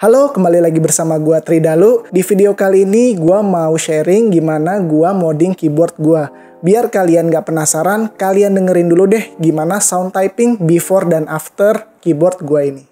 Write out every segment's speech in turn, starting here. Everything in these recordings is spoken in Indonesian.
Halo, kembali lagi bersama gua Tridalu. Di video kali ini gua mau sharing gimana gua modding keyboard gua. Biar kalian gak penasaran, kalian dengerin dulu deh gimana sound typing before dan after keyboard gua ini.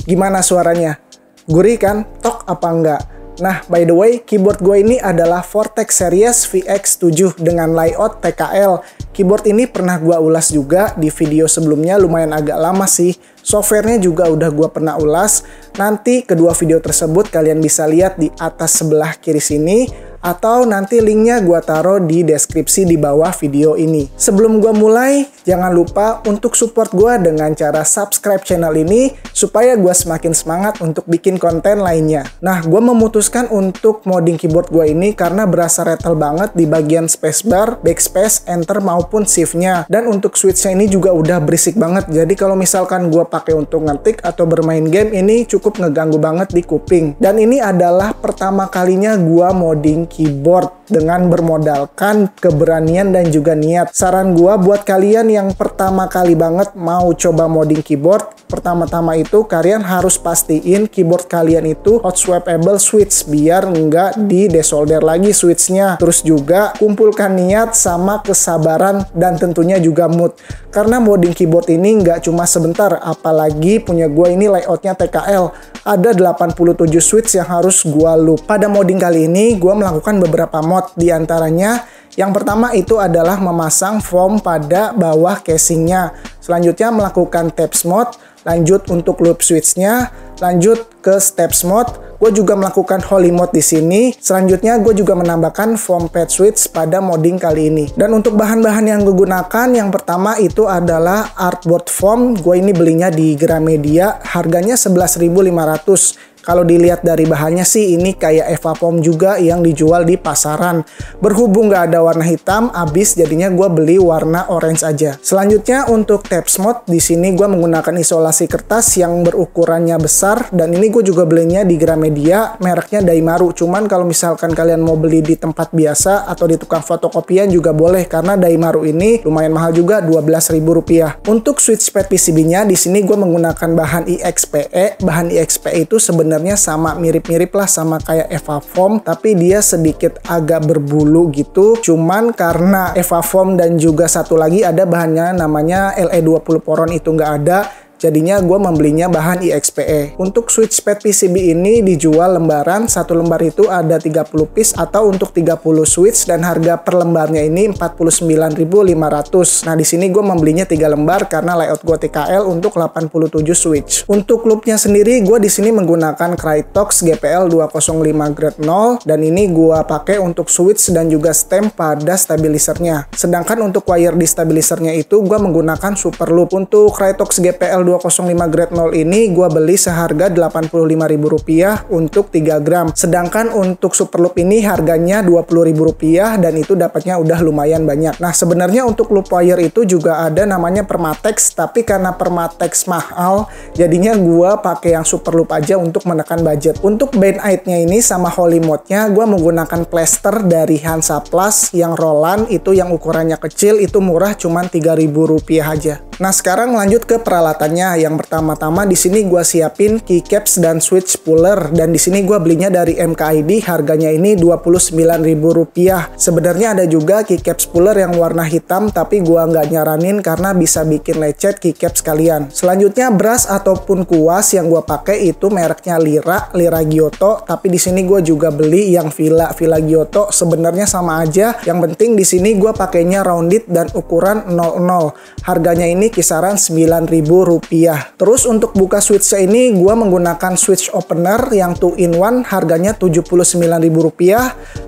Gimana suaranya? Gurih kan? Tok apa enggak? Nah, by the way, keyboard gue ini adalah Vortex Series VX7 dengan layout TKL. Keyboard ini pernah gue ulas juga di video sebelumnya, lumayan agak lama sih. Softwarenya juga udah gue pernah ulas. Nanti kedua video tersebut kalian bisa lihat di atas sebelah kiri sini. Atau nanti linknya gue taruh di deskripsi di bawah video ini. Sebelum gue mulai, jangan lupa untuk support gue dengan cara subscribe channel ini supaya gue semakin semangat untuk bikin konten lainnya. Nah, gue memutuskan untuk modding keyboard gue ini karena berasa rattle banget di bagian spacebar, backspace, enter maupun shift-nya. Dan untuk switch-nya ini juga udah berisik banget. Jadi kalau misalkan gue pakai untuk ngetik atau bermain game, ini cukup ngeganggu banget di kuping. Dan ini adalah pertama kalinya gue modding keyboard dengan bermodalkan keberanian dan juga niat. Saran gua buat kalian yang pertama kali banget mau coba modding keyboard, pertama-tama itu kalian harus pastiin keyboard kalian itu hot swappable switch biar nggak di desolder lagi switchnya. Terus juga kumpulkan niat sama kesabaran dan tentunya juga mood. Karena modding keyboard ini nggak cuma sebentar, apalagi punya gua ini layoutnya TKL. Ada 87 switch yang harus gua loop. Pada modding kali ini gua melakukan beberapa mod, di antaranya yang pertama itu adalah memasang foam pada bawah casingnya. Selanjutnya melakukan taps mode, lanjut untuk loop switchnya, lanjut ke steps mode. Gue juga melakukan holy mode di sini. Selanjutnya gue juga menambahkan foam pad switch pada modding kali ini. Dan untuk bahan-bahan yang gue gunakan, yang pertama itu adalah artboard foam. Gue ini belinya di Gramedia, harganya 11.500. Kalau dilihat dari bahannya sih ini kayak Eva Foam juga yang dijual di pasaran. Berhubung nggak ada warna hitam, habis jadinya gue beli warna orange aja. Selanjutnya untuk taps mode, di sini gue menggunakan isolasi kertas yang berukurannya besar dan ini gue juga belinya di Gramedia, mereknya Daimaru. Cuman kalau misalkan kalian mau beli di tempat biasa atau di tukang fotokopian juga boleh karena Daimaru ini lumayan mahal juga, Rp12.000. Untuk switch pad PCB-nya di sini gue menggunakan bahan IXPE. Bahan IXPE itu sebenarnya sama mirip-mirip lah sama kayak Eva Foam, tapi dia sedikit agak berbulu gitu. Cuman karena Eva Foam dan juga satu lagi ada bahannya namanya LE20 poron itu nggak ada, jadinya gue membelinya bahan IXPE. Untuk switch pad PCB ini dijual lembaran, satu lembar itu ada 30 piece atau untuk 30 switch dan harga per lembarnya ini 49.500. Nah, di sini gue membelinya 3 lembar karena layout gue TKL untuk 87 switch. Untuk loopnya sendiri gue di sini menggunakan Krytox GPL 205 grade 0 dan ini gue pakai untuk switch dan juga stem pada stabilisernya. Sedangkan untuk wire di stabilisernya itu gue menggunakan super loop. Untuk Krytox GPL 205 grade 0 ini gue beli seharga Rp85.000 untuk 3 gram. Sedangkan untuk super loop ini harganya Rp20.000 dan itu dapatnya udah lumayan banyak. Nah, sebenarnya untuk loop wire itu juga ada namanya Permatex, tapi karena Permatex mahal, jadinya gue pakai yang super loop aja untuk menekan budget. Untuk band aid-nya ini sama holy mode-nya gue menggunakan plaster dari Hansaplast yang Roland, itu yang ukurannya kecil, itu murah cuman Rp3.000 aja. Nah, sekarang lanjut ke peralatannya. Yang pertama-tama di sini gue siapin keycaps dan switch puller dan di sini gue belinya dari MKID, harganya ini Rp29.000. Sebenarnya ada juga keycaps puller yang warna hitam tapi gue nggak nyaranin karena bisa bikin lecet keycaps kalian. Selanjutnya brush ataupun kuas yang gue pakai itu mereknya Lyra Giotto, tapi di sini gue juga beli yang Villa Giotto, sebenarnya sama aja. Yang penting di sini gue pakainya rounded dan ukuran 00. Harganya ini kisaran Rp9.000. Terus untuk buka switch ini gue menggunakan switch opener yang 2-in-1, harganya Rp79.000.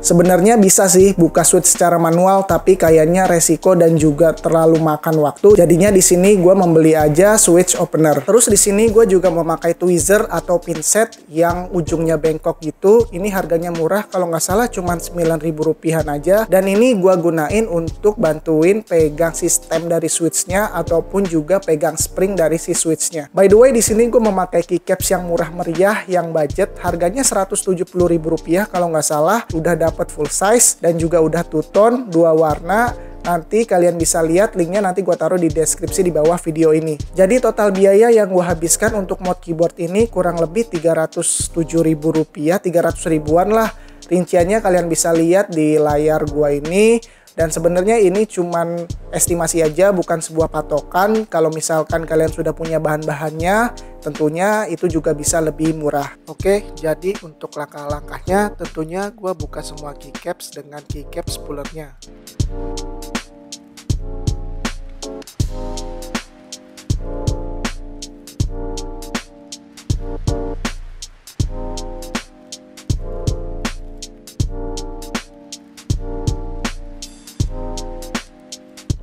Sebenarnya bisa sih buka switch secara manual, tapi kayaknya resiko dan juga terlalu makan waktu. Jadinya di sini gue membeli aja switch opener. Terus di sini gue juga memakai tweezer atau pinset yang ujungnya bengkok gitu. Ini harganya murah, kalau nggak salah cuma Rp9.000 aja. Dan ini gue gunain untuk bantuin pegang sistem dari switchnya ataupun ataupun juga pegang spring dari si switchnya. By the way, di sini gue memakai keycaps yang murah meriah, yang budget, harganya Rp170.000 kalau nggak salah. Udah dapat full size dan juga udah two tone, 2 warna. Nanti kalian bisa lihat linknya, nanti gue taruh di deskripsi di bawah video ini. Jadi total biaya yang gue habiskan untuk mod keyboard ini kurang lebih Rp307.000, 300 ribuan lah. Rinciannya kalian bisa lihat di layar gue ini. Dan sebenarnya ini cuman estimasi aja, bukan sebuah patokan. Kalau misalkan kalian sudah punya bahan-bahannya, tentunya itu juga bisa lebih murah. Oke, jadi untuk langkah-langkahnya tentunya gue buka semua keycaps dengan keycaps spoolernya.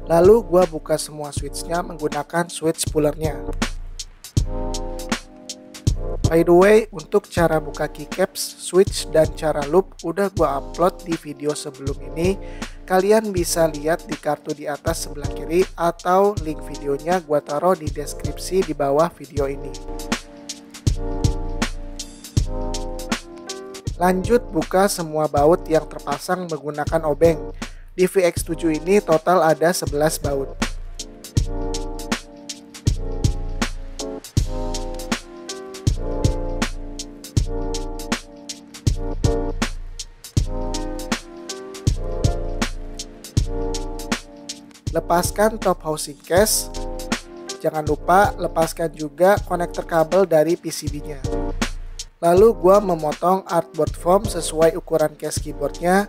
Lalu gua buka semua switchnya menggunakan switch spoolernya. By the way, untuk cara buka keycaps, switch, dan cara loop udah gua upload di video sebelum ini. Kalian bisa lihat di kartu di atas sebelah kiri atau link videonya gua taruh di deskripsi di bawah video ini. Lanjut buka semua baut yang terpasang menggunakan obeng. Di VX7 ini total ada 11 baut. Lepaskan top housing case. Jangan lupa lepaskan juga konektor kabel dari PCB-nya. Lalu gua memotong artboard foam sesuai ukuran case keyboardnya.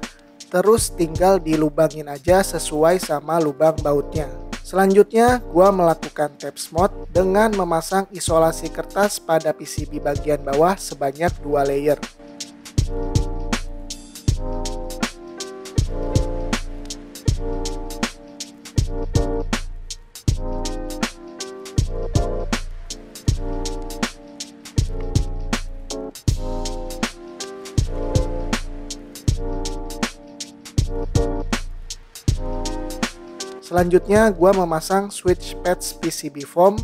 Terus tinggal dilubangin aja sesuai sama lubang bautnya. Selanjutnya gua melakukan taps mode dengan memasang isolasi kertas pada PCB bagian bawah sebanyak 2 layer. Selanjutnya gua memasang switch pads PCB foam.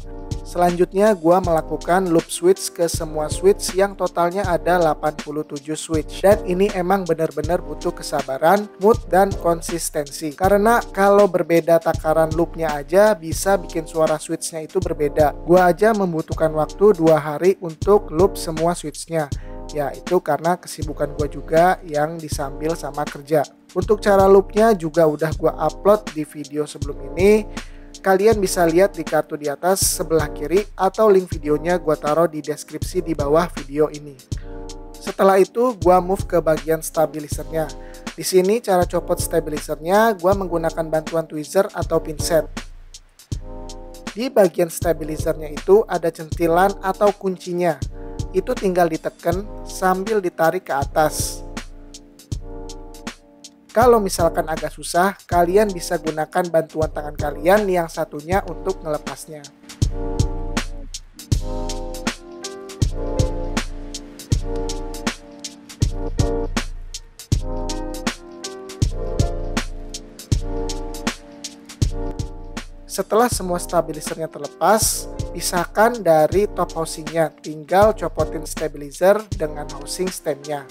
Selanjutnya gua melakukan loop switch ke semua switch yang totalnya ada 87 switch. Dan ini emang benar-benar butuh kesabaran, mood, dan konsistensi. Karena kalau berbeda takaran loopnya aja bisa bikin suara switchnya itu berbeda. Gua aja membutuhkan waktu 2 hari untuk loop semua switchnya. Ya itu karena kesibukan gue juga yang disambil sama kerja. Untuk cara loopnya juga udah gue upload di video sebelum ini. Kalian bisa lihat di kartu di atas sebelah kiri atau link videonya gue taruh di deskripsi di bawah video ini. Setelah itu gue move ke bagian stabilizernya. Di sini cara copot stabilizernya gue menggunakan bantuan tweezer atau pinset. Di bagian stabilizernya itu ada centilan atau kuncinya. Itu tinggal ditekan sambil ditarik ke atas. Kalau misalkan agak susah, kalian bisa gunakan bantuan tangan kalian yang satunya untuk melepasnya. Setelah semua stabilizernya terlepas, pisahkan dari top housingnya, tinggal copotin stabilizer dengan housing stemnya.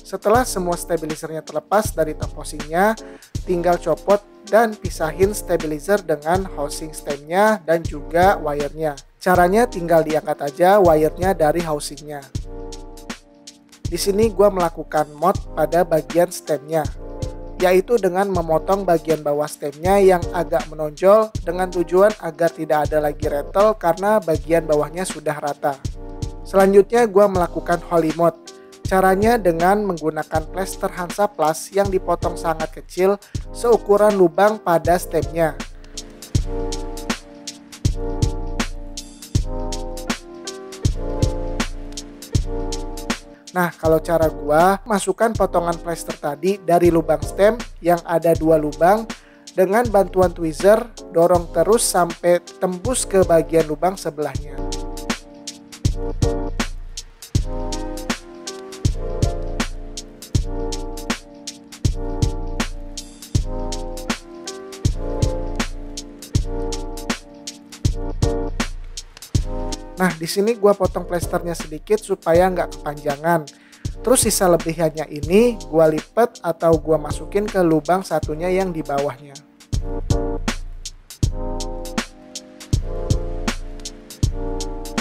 Setelah semua stabilizernya terlepas dari top housingnya, tinggal copot dan pisahin stabilizer dengan housing stemnya dan juga wire-nya. Caranya tinggal diangkat aja wire-nya dari housingnya. Di sini gue melakukan mod pada bagian stemnya, yaitu dengan memotong bagian bawah stemnya yang agak menonjol dengan tujuan agar tidak ada lagi rattle karena bagian bawahnya sudah rata. Selanjutnya gue melakukan holy mode. Caranya dengan menggunakan plester Hansaplast yang dipotong sangat kecil seukuran lubang pada stemnya. Nah, kalau cara gua, masukkan potongan plester tadi dari lubang stem yang ada 2 lubang. Dengan bantuan tweezer, dorong terus sampai tembus ke bagian lubang sebelahnya. Nah, di sini gua potong plesternya sedikit supaya nggak kepanjangan. Terus sisa lebihannya ini gua lipat atau gua masukin ke lubang satunya yang di bawahnya.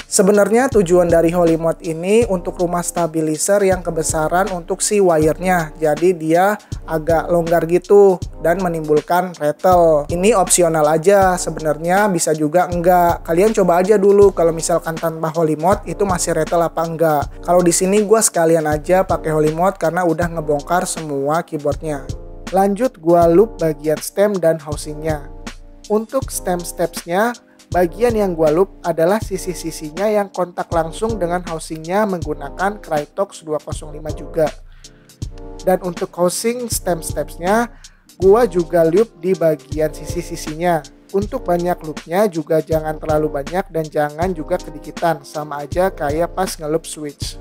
Sebenarnya tujuan dari Holy Mode ini untuk rumah stabilizer yang kebesaran untuk si wire-nya. Jadi dia agak longgar gitu dan menimbulkan rattle. Ini opsional aja, sebenarnya bisa juga enggak. Kalian coba aja dulu kalau misalkan tanpa Holy Mode itu masih rattle apa enggak. Kalau di sini gua sekalian aja pakai Holy Mode karena udah ngebongkar semua keyboardnya. Lanjut gua loop bagian stem dan housingnya. Untuk stem steps-nya, bagian yang gua loop adalah sisi-sisinya yang kontak langsung dengan housingnya menggunakan Krytox 205 juga. Dan untuk housing stem steps-nya, gua juga loop di bagian sisi-sisinya. Untuk banyak loopnya juga jangan terlalu banyak dan jangan juga kedikitan, sama aja kayak pas ngeloop switch.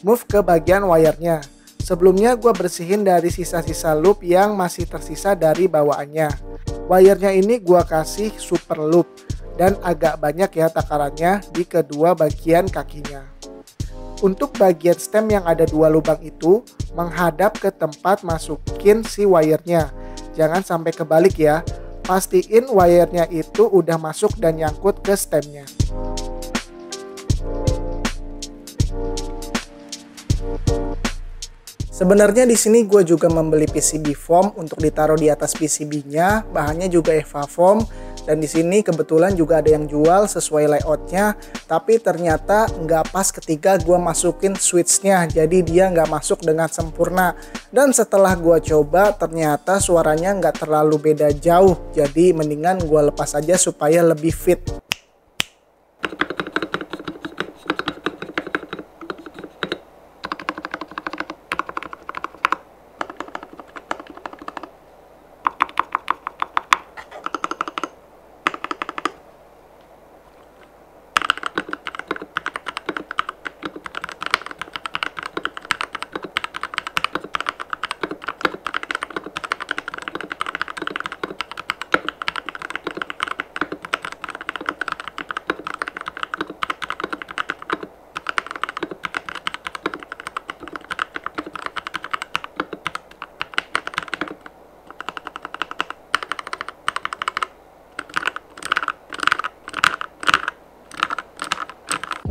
Move ke bagian wire-nya. Sebelumnya gua bersihin dari sisa-sisa loop yang masih tersisa dari bawaannya. Wire-nya ini gua kasih super loop dan agak banyak ya takarannya di kedua bagian kakinya. Untuk bagian stem yang ada dua lubang itu menghadap ke tempat masukin si wire-nya. Jangan sampai kebalik ya. Pastiin wire-nya itu udah masuk dan nyangkut ke stemnya. Sebenarnya di sini gue juga membeli PCB foam untuk ditaruh di atas PCB-nya. Bahannya juga EVA foam. Dan di sini kebetulan juga ada yang jual sesuai layoutnya. Tapi ternyata nggak pas ketika gue masukin switch-nya. Jadi dia nggak masuk dengan sempurna. Dan setelah gue coba ternyata suaranya nggak terlalu beda jauh. Jadi mendingan gue lepas aja supaya lebih fit.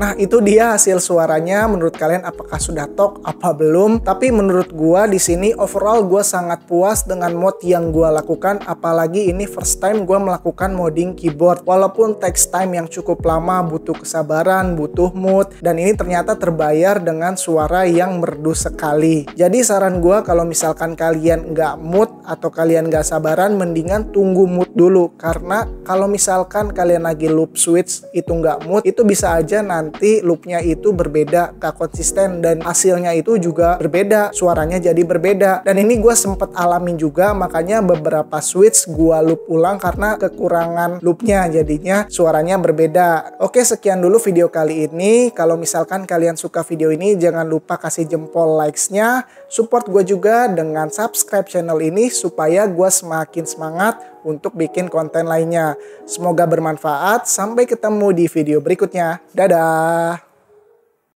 Nah, itu dia hasil suaranya. Menurut kalian apakah sudah tok apa belum? Tapi menurut gua di sini overall gua sangat puas dengan mod yang gua lakukan, apalagi ini first time gua melakukan modding keyboard. Walaupun text time yang cukup lama, butuh kesabaran, butuh mood, dan ini ternyata terbayar dengan suara yang merdu sekali. Jadi saran gua kalau misalkan kalian nggak mood atau kalian nggak sabaran, mendingan tunggu mood dulu. Karena kalau misalkan kalian lagi loop switch itu nggak mood, itu bisa aja nanti loopnya itu berbeda, gak konsisten, dan hasilnya itu juga berbeda, suaranya jadi berbeda. Dan ini gue sempet alamin juga, makanya beberapa switch gue loop ulang karena kekurangan loopnya, jadinya suaranya berbeda. Oke, sekian dulu video kali ini. Kalau misalkan kalian suka video ini, jangan lupa kasih jempol likes-nya, support gue juga dengan subscribe channel ini supaya gue semakin semangat untuk bikin konten lainnya. Semoga bermanfaat. Sampai ketemu di video berikutnya. Dadah!